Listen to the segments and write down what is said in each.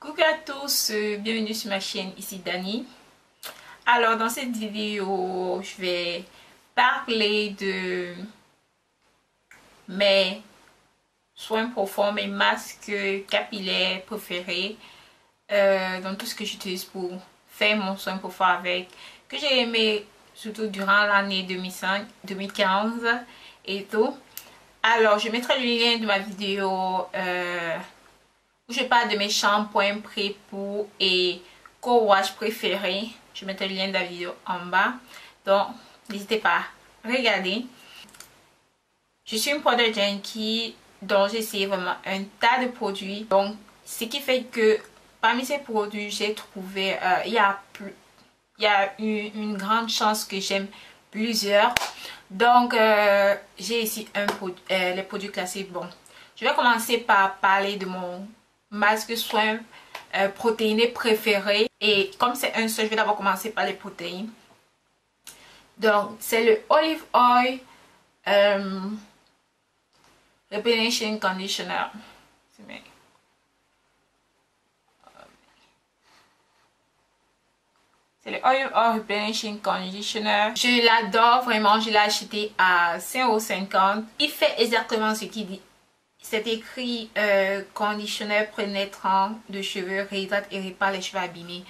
Coucou à tous, bienvenue sur ma chaîne, ici Dani. Alors dans cette vidéo, je vais parler de mes soins profonds, mes masques capillaires préférés, dans tout ce que j'utilise pour faire mon soin profond avec, que j'ai aimé surtout durant l'année 2015 et tout. Alors je mettrai le lien de ma vidéo où je parle de mes shampoings pré-pour et co-wash préférés. Je mettrai le lien de la vidéo en bas. Donc, n'hésitez pas à regarder. Je suis une product junkie, donc j'ai essayé vraiment un tas de produits. Donc, ce qui fait que parmi ces produits, j'ai trouvé, il y a une grande chance que j'aime plusieurs. Donc, j'ai ici les produits classés. Bon, je vais commencer par parler de mon masque soin protéiné préféré. Et comme c'est un seul, je vais d'abord commencer par les protéines. Donc, c'est le Olive Oil Replenishing Conditioner. C'est le Olive Oil Replenishing Conditioner. Je l'adore vraiment. Je l'ai acheté à 5,50 €. Il fait exactement ce qu'il dit. C'est écrit conditionneur pénétrant de cheveux, réhydrate et répare les cheveux abîmés.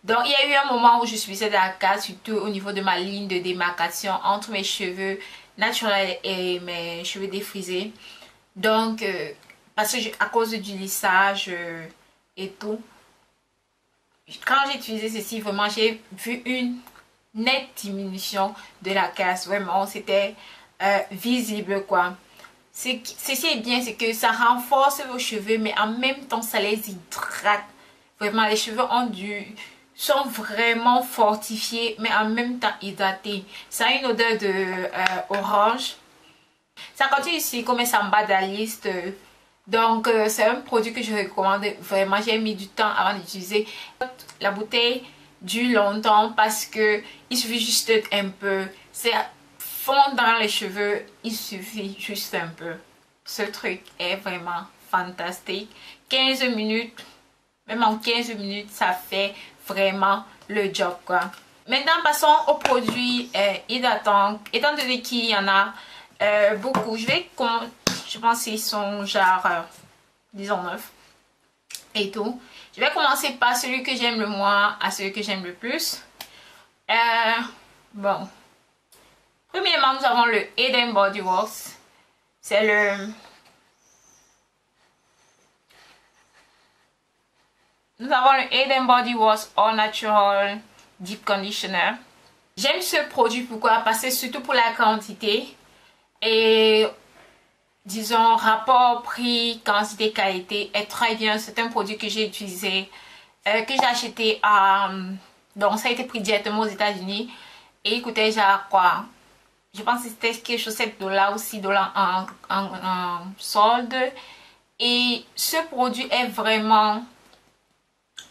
Donc il y a eu un moment où je suis dans la case, surtout au niveau de ma ligne de démarcation entre mes cheveux naturels et mes cheveux défrisés. Donc parce que à cause du lissage et tout, quand j'ai utilisé ceci, vraiment j'ai vu une nette diminution de la casse. Vraiment c'était visible quoi. Ceci est bien, c'est que ça renforce vos cheveux, mais en même temps, ça les hydrate. Vraiment, les cheveux sont vraiment fortifiés, mais en même temps hydratés. Ça a une odeur de orange. Ça continue ici comme ça en bas de la liste. Donc, c'est un produit que je recommande vraiment. J'ai mis du temps avant d'utiliser. La bouteille dure longtemps parce que il suffit juste un peu. C'est fond dans les cheveux, il suffit juste un peu. Ce truc est vraiment fantastique. 15 minutes, même en 15 minutes, ça fait vraiment le job quoi. Maintenant, passons aux produits hydratants. Étant donné qu'il y en a beaucoup, je pense qu'ils sont genre, disons 9 et tout. Je vais commencer par celui que j'aime le moins à celui que j'aime le plus. Bon. Premièrement, nous avons le Head & Body Works. C'est le... Nous avons le Head & Body Works All Natural Deep Conditioner. J'aime ce produit, pourquoi? Parce que surtout pour la quantité. Et disons, rapport prix, quantité, qualité est très bien. C'est un produit que j'ai utilisé, que j'ai acheté à... Donc ça a été pris directement aux États-Unis. Et il coûtait genre quoi? Je pense que c'était quelque chose 7 $ ou 6 $ en solde. Et ce produit est vraiment,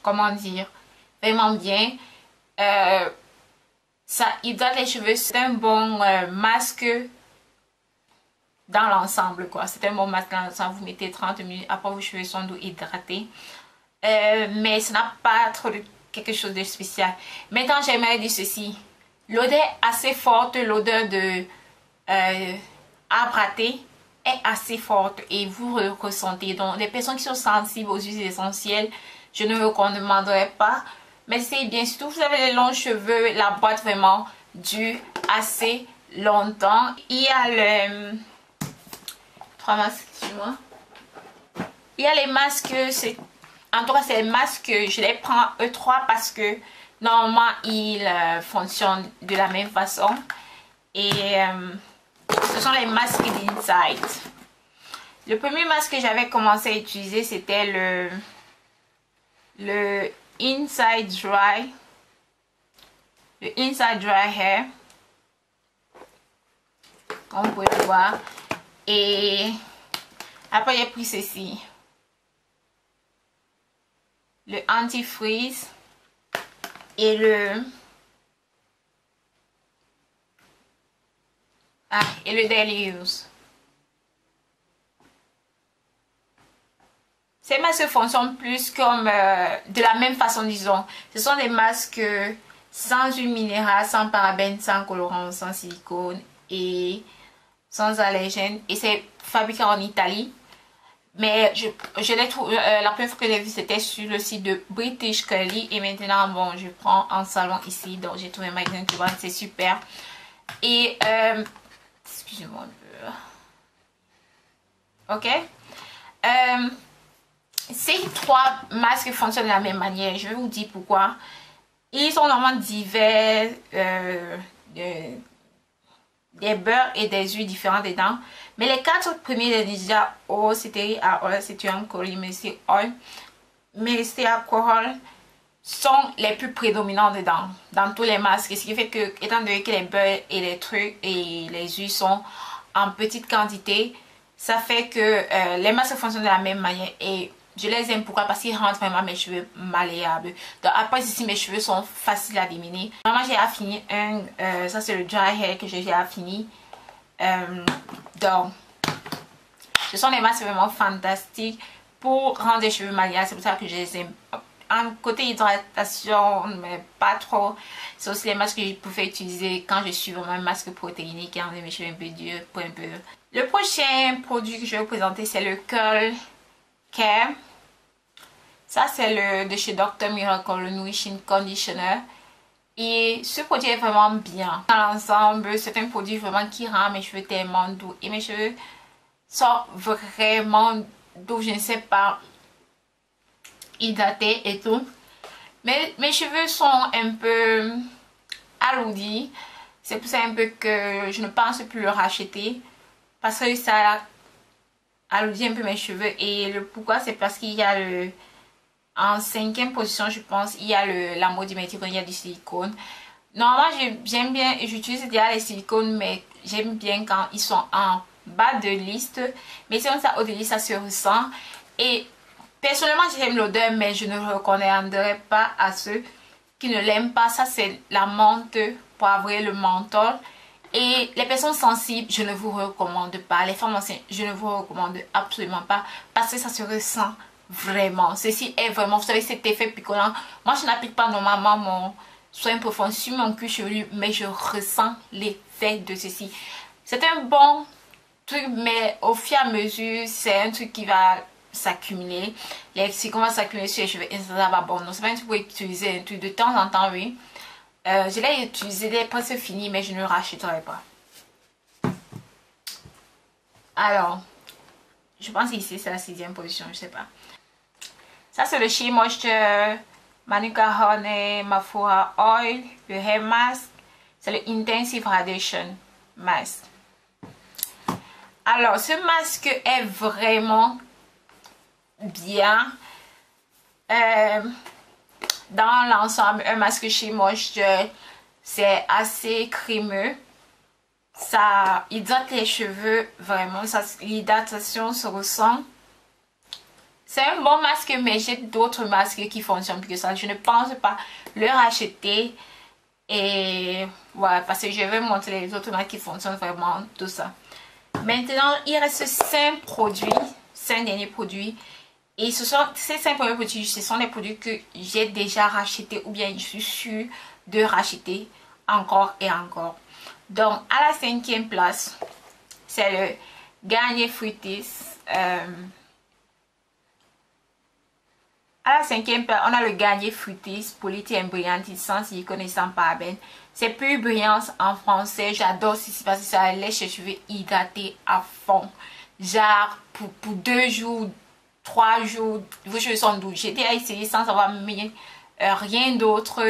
comment dire, vraiment bien. Ça hydrate les cheveux. C'est un bon masque dans l'ensemble quoi. C'est un bon masque dans l'ensemble. Vous mettez 30 minutes. Après vos cheveux sont doux hydratés. Mais ça n'a pas trop de quelque chose de spécial. Maintenant j'aimerais dire ceci. L'odeur est assez forte, l'odeur de arbre à thé est assez forte et vous le ressentez. Donc les personnes qui sont sensibles aux huiles essentielles, je ne le recommanderais pas. Mais c'est bien, surtout vous avez les longs cheveux, la boîte vraiment dure assez longtemps. Il y a le... 3 masques, excuse-moi. Il y a les masques, en tout cas c'est les masques, je les prends E3 parce que normalement, ils fonctionnent de la même façon. Et ce sont les masques d'Inside. Le premier masque que j'avais commencé à utiliser, c'était le Inside Dry. Le Inside Dry Hair. Comme vous pouvez le voir. Et après, j'ai pris ceci. Le Anti-Freeze. Et le Daily Use. Ces masques fonctionnent plus comme de la même façon, disons. Ce sont des masques sans huile minérale, sans parabènes, sans colorants, sans silicone et sans allergènes. Et c'est fabriqué en Italie. Mais je l'ai trouvé, la première fois que j'ai vu c'était sur le site de British Curly. Et maintenant, bon, je prends en salon ici. Donc j'ai trouvé un magasin qui vend, c'est super. Et, excusez-moi un peu. Ok. Ces trois masques fonctionnent de la même manière. Je vais vous dire pourquoi. Ils sont normalement divers, des beurres et des huiles différentes dedans. Mais les quatre premiers, les Ninja Oil, c'était à oil, c'est un Colimessi Oil, mais c'est alcool, sont les plus prédominants dedans, dans tous les masques. Ce qui fait que, étant donné que les beurres et les trucs et les huiles sont en petite quantité, ça fait que les masques fonctionnent de la même manière. Et je les aime pourquoi? Parce qu'ils rendent vraiment mes cheveux malléables. Donc après ici mes cheveux sont faciles à démêler. Normalement j'ai affiné un, ça c'est le dry hair que j'ai affiné. Donc ce sont des masques vraiment fantastiques pour rendre les cheveux malléables. C'est pour ça que je les aime. En côté hydratation, mais pas trop. C'est aussi les masques que je pouvais utiliser quand je suis vraiment un masque protéiné qui rend mes cheveux un peu durs. Le prochain produit que je vais vous présenter c'est le Curl Care. Ça c'est le de chez Dr. Miracle, le Nourishing Conditioner. Et ce produit est vraiment bien. Dans l'ensemble, c'est un produit vraiment qui rend mes cheveux tellement doux. Et mes cheveux sont vraiment doux, je ne sais pas, hydratés et tout. Mais mes cheveux sont un peu alourdis. C'est pour ça un peu que je ne pense plus le racheter. Parce que ça alourdit un peu mes cheveux. Et le pourquoi, c'est parce qu'il y a le... En cinquième position, je pense, il y a la mode du métier, il y a du silicone. Normalement, j'aime bien, j'utilise déjà les silicones, mais j'aime bien quand ils sont en bas de liste. Mais si on ça au de liste, ça se ressent. Et personnellement, j'aime l'odeur, mais je ne recommanderais pas à ceux qui ne l'aiment pas. Ça, c'est la menthe poivrée, le menthol. Et les personnes sensibles, je ne vous recommande pas. Les femmes enceintes, je ne vous recommande absolument pas parce que ça se ressent. Vraiment, ceci est vraiment, vous savez, cet effet picolant. Moi, je n'applique pas normalement mon soin profond sur mon cuir chevelu, mais je ressens l'effet de ceci. C'est un bon truc, mais au fur et à mesure, c'est un truc qui va s'accumuler. Si on va s'accumuler sur les cheveux, et ça va bon. Non, c'est pas un truc pour utiliser un truc de temps en temps, oui. Je l'ai utilisé, il est presque fini, mais je ne le rachèterai pas. Alors, je pense qu'ici, c'est la 6e position, je sais pas. Ça, c'est le Shea Moisture Manuka Honey Mafura Oil, le Hair Mask. C'est le Intensive Radiation Mask. Alors, ce masque est vraiment bien. Dans l'ensemble, un masque Shea Moisture, c'est assez crémeux. Ça hydrate les cheveux, vraiment. L'hydratation se ressent. C'est un bon masque, mais j'ai d'autres masques qui fonctionnent plus que ça. Je ne pense pas le racheter. Et voilà, parce que je vais montrer les autres masques qui fonctionnent vraiment, tout ça. Maintenant, il reste 5 produits, 5 derniers produits. Et ces 5 premiers produits, ce sont des produits que j'ai déjà rachetés ou bien je suis sûre de racheter encore et encore. Donc, à la 5e place, c'est le Garnier Fructis. À la 5e place, on a le Garnier Fructis Polythé Brillantis sans silicone et sans parabènes. C'est plus brillance en français. J'adore ceci parce que ça laisse les cheveux hydratés à fond. Genre, pour 2 jours, 3 jours, vos cheveux sont doux. J'ai déjà essayé sans avoir mis rien d'autre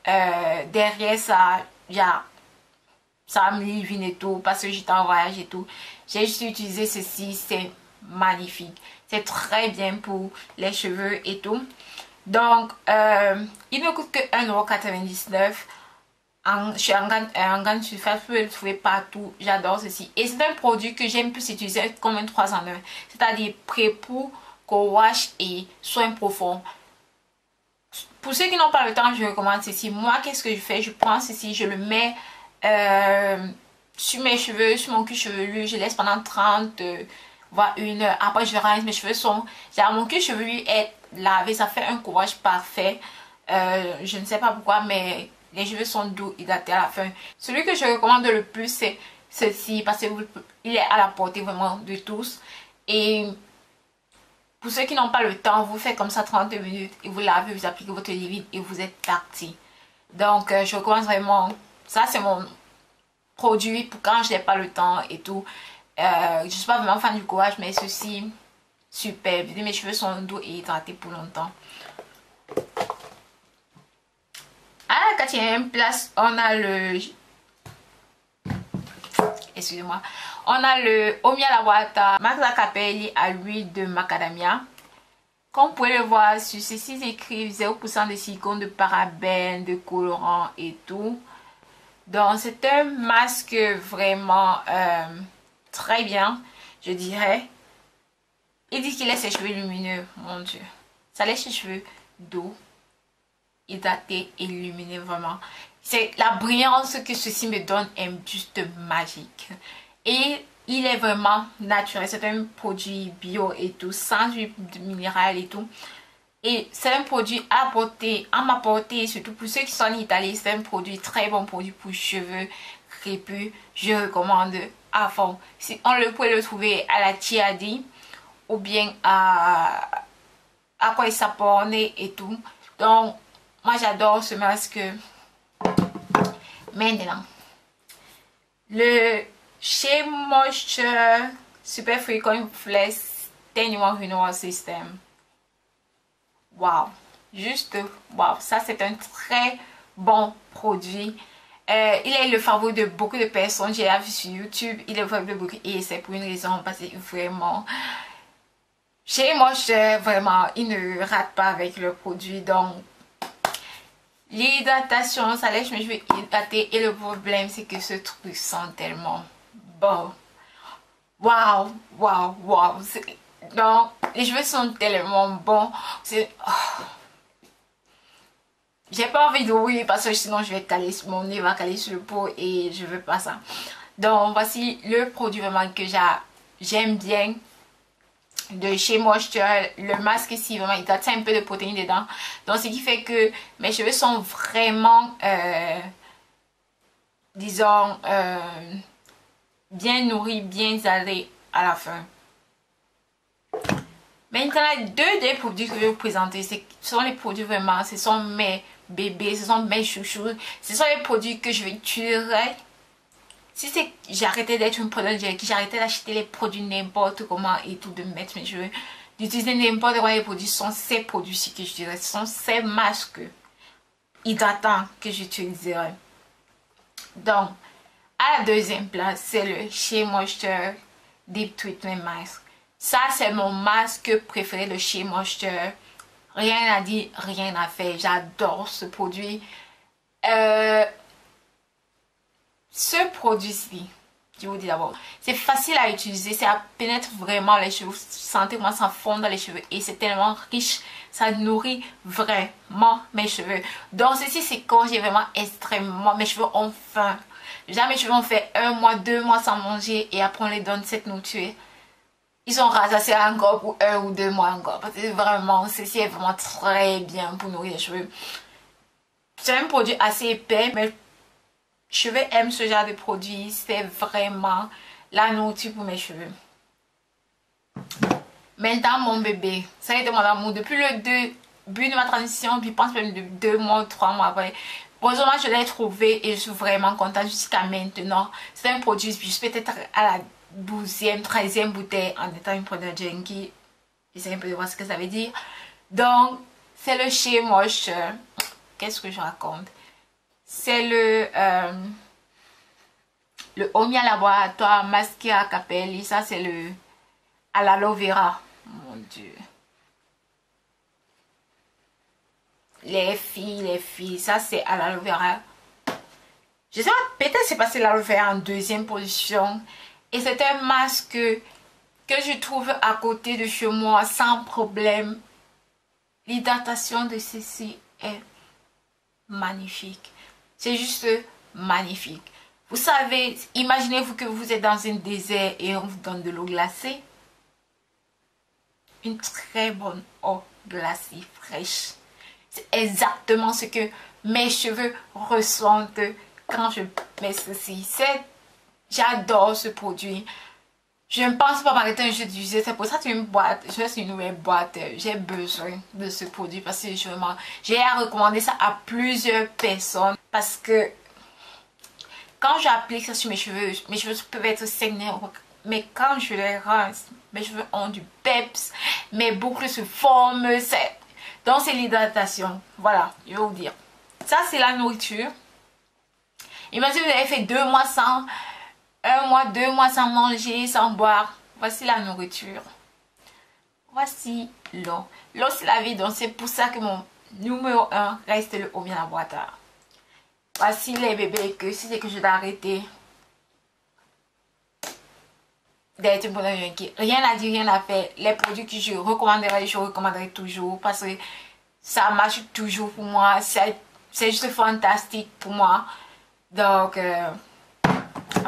derrière ça. Genre, ça me livine et tout parce que j'étais en voyage et tout. J'ai juste utilisé ceci, c'est magnifique. C'est très bien pour les cheveux et tout. Donc, il ne coûte que 1,99 €. Chez en grande surface, vous pouvez le trouver partout. J'adore ceci. Et c'est un produit que j'aime plus utiliser comme un 3 en 1. C'est-à-dire pré-pou, co-wash et soin profond. Pour ceux qui n'ont pas le temps, je recommande ceci. Moi, qu'est-ce que je fais? Je prends ceci, je le mets sur mes cheveux, sur mon cuir chevelu. Je laisse pendant 30 voire 1 heure. Après, je rince, mes cheveux sont... Mon cuir chevelu est lavé, ça fait un courage parfait. Je ne sais pas pourquoi, mais les cheveux sont doux, hydratés à la fin. Celui que je recommande le plus, c'est ceci, parce qu'il est à la portée vraiment de tous. Et pour ceux qui n'ont pas le temps, vous faites comme ça 30 minutes, et vous lavez, vous appliquez votre leave-in et vous êtes parti. Donc, je recommande vraiment... Ça, c'est mon produit pour quand je n'ai pas le temps et tout. Je ne suis pas vraiment fan du courage, mais ceci, super. Mes cheveux sont doux et hydratés pour longtemps. À la 4e place, on a le... Excusez-moi. On a le Omia Lawata Max Capelli à l'huile de macadamia. Comme vous pouvez le voir, sur ceci, ils écrivent 0% de silicone, de parabènes, de colorants et tout. Donc, c'est un masque vraiment très bien, je dirais. Il dit qu'il laisse ses cheveux lumineux, mon Dieu. Ça laisse ses cheveux doux, hydratés et lumineux vraiment. C'est la brillance que ceci me donne est juste magique. Et il est vraiment naturel. C'est un produit bio et tout, sans huile minérale et tout. Et c'est un produit à m'apporter, surtout pour ceux qui sont en Italie. C'est un produit, très bon produit pour cheveux crépus. Je recommande à fond. Si on le peut le trouver à la Chiadi ou bien à quoi il s'apporte et tout. Donc, moi j'adore ce masque. Maintenant, le Shea Moisture Super Frequent Flex 10-in-1 System. Waouh, juste waouh, ça c'est un très bon produit. Il est le favori de beaucoup de personnes. J'ai vu sur YouTube, il est le favori de beaucoup et c'est pour une raison parce que vraiment, chez moi, vraiment, il ne rate pas avec le produit. Donc, l'hydratation, ça laisse mes cheveux hydratés et le problème c'est que ce truc sent tellement bon. Waouh, waouh, waouh. Donc, les cheveux sont tellement bons. J'ai pas envie d'ouvrir parce que sinon je vais caler, mon nez va caler sur le pot et je veux pas ça. Donc, voici le produit vraiment que j'aime bien de chez Moisture. Le masque ici, vraiment, il a un peu de protéines dedans. Donc, ce qui fait que mes cheveux sont vraiment, disons, bien nourris, bien allés à la fin. Maintenant, deux des produits que je vais vous présenter, ce sont les produits vraiment, ce sont mes bébés, ce sont mes chouchous, ce sont les produits que je vais utiliser. Si c'est j'arrêtais d'être une product junkie, j'arrêtais d'acheter les produits n'importe comment et tout, de mettre mes cheveux, d'utiliser n'importe quoi les produits, ce sont ces produits-ci que j'utiliserai, ce sont ces masques hydratants que j'utiliserai. Donc, à la deuxième place, c'est le Shea Moisture Deep Treatment Mask. Ça, c'est mon masque préféré, le Shea Moisture. Rien à dire, rien à faire. J'adore ce produit. Ce produit-ci, je vous dis d'abord, c'est facile à utiliser. Ça pénètre vraiment les cheveux. Vous sentez comment ça fond dans les cheveux. Et c'est tellement riche. Ça nourrit vraiment mes cheveux. Donc, ceci, c'est quand j'ai vraiment extrêmement... Mes cheveux ont faim. Déjà, mes cheveux ont fait 1 mois, 2 mois sans manger. Et après, on les donne cette nourriture. Ils sont rasassés encore pour 1 ou 2 mois encore. Parce que vraiment, ceci est vraiment très bien pour nourrir les cheveux. C'est un produit assez épais, mais mes cheveux aiment ce genre de produit. C'est vraiment la nourriture pour mes cheveux. Maintenant, mon bébé, ça a été mon amour. Depuis le début de ma transition, puis je pense même de 2 mois, 3 mois après. Heureusement, je l'ai trouvé et je suis vraiment contente jusqu'à maintenant. C'est un produit, je suis peut-être à la 12e, 13e bouteille en étant une product junkie. J'essaie un peu de voir ce que ça veut dire. Donc, c'est le Shea Moisture. Qu'est-ce que je raconte? C'est le Omia Laboratoire Mascara Capelli. Ça, c'est le à l'aloe vera. Mon Dieu. Les filles, ça c'est à l'aloe vera. Je sais pas, peut-être c'est passé l'aloe vera en 2e position. Et c'est un masque que je trouve à côté de chez moi sans problème. L'hydratation de ceci est magnifique. C'est juste magnifique. Vous savez, imaginez-vous que vous êtes dans un désert et on vous donne de l'eau glacée. une très bonne eau glacée fraîche. C'est exactement ce que mes cheveux ressentent quand je mets ceci. J'adore ce produit. Je ne pense pas m'arrêter un jour d'user. C'est pour ça que c'est une boîte. Je suis une nouvelle boîte. J'ai besoin de ce produit parce que j'ai à recommander ça à plusieurs personnes. Parce que quand j'applique ça sur mes cheveux peuvent être secs, mais quand je les rince, mes cheveux ont du peps, mes boucles se forment. Donc c'est l'hydratation. Voilà, je vais vous dire. Ça c'est la nourriture. Imaginez vous avez fait 2 mois sans... 1 mois, 2 mois sans manger, sans boire. Voici la nourriture. Voici l'eau. L'eau c'est la vie, donc c'est pour ça que mon numéro 1 reste le Omi Laboratoire. Voici les bébés que si c'est que je dois arrêter d'être une bonne junkie. Rien à dire, rien à faire. Les produits que je recommanderai toujours parce que ça marche toujours pour moi. C'est juste fantastique pour moi. Donc,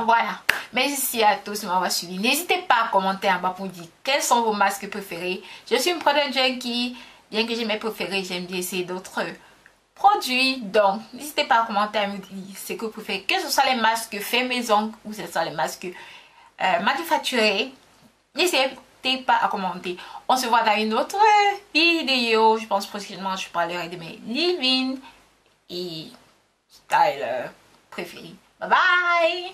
voilà. Merci à tous de m'avoir suivi. N'hésitez pas à commenter en bas pour dire quels sont vos masques préférés. Je suis une product junkie. Bien que j'ai mes préférés, j'aime bien essayer d'autres produits. Donc, n'hésitez pas à commenter à me dire ce que vous préférez. Que ce soit les masques faits maison ou ce soit les masques manufacturés. N'hésitez pas à commenter. On se voit dans une autre vidéo. Je pense prochainement je parlerai de mes leave-in et style préférés. Bye bye!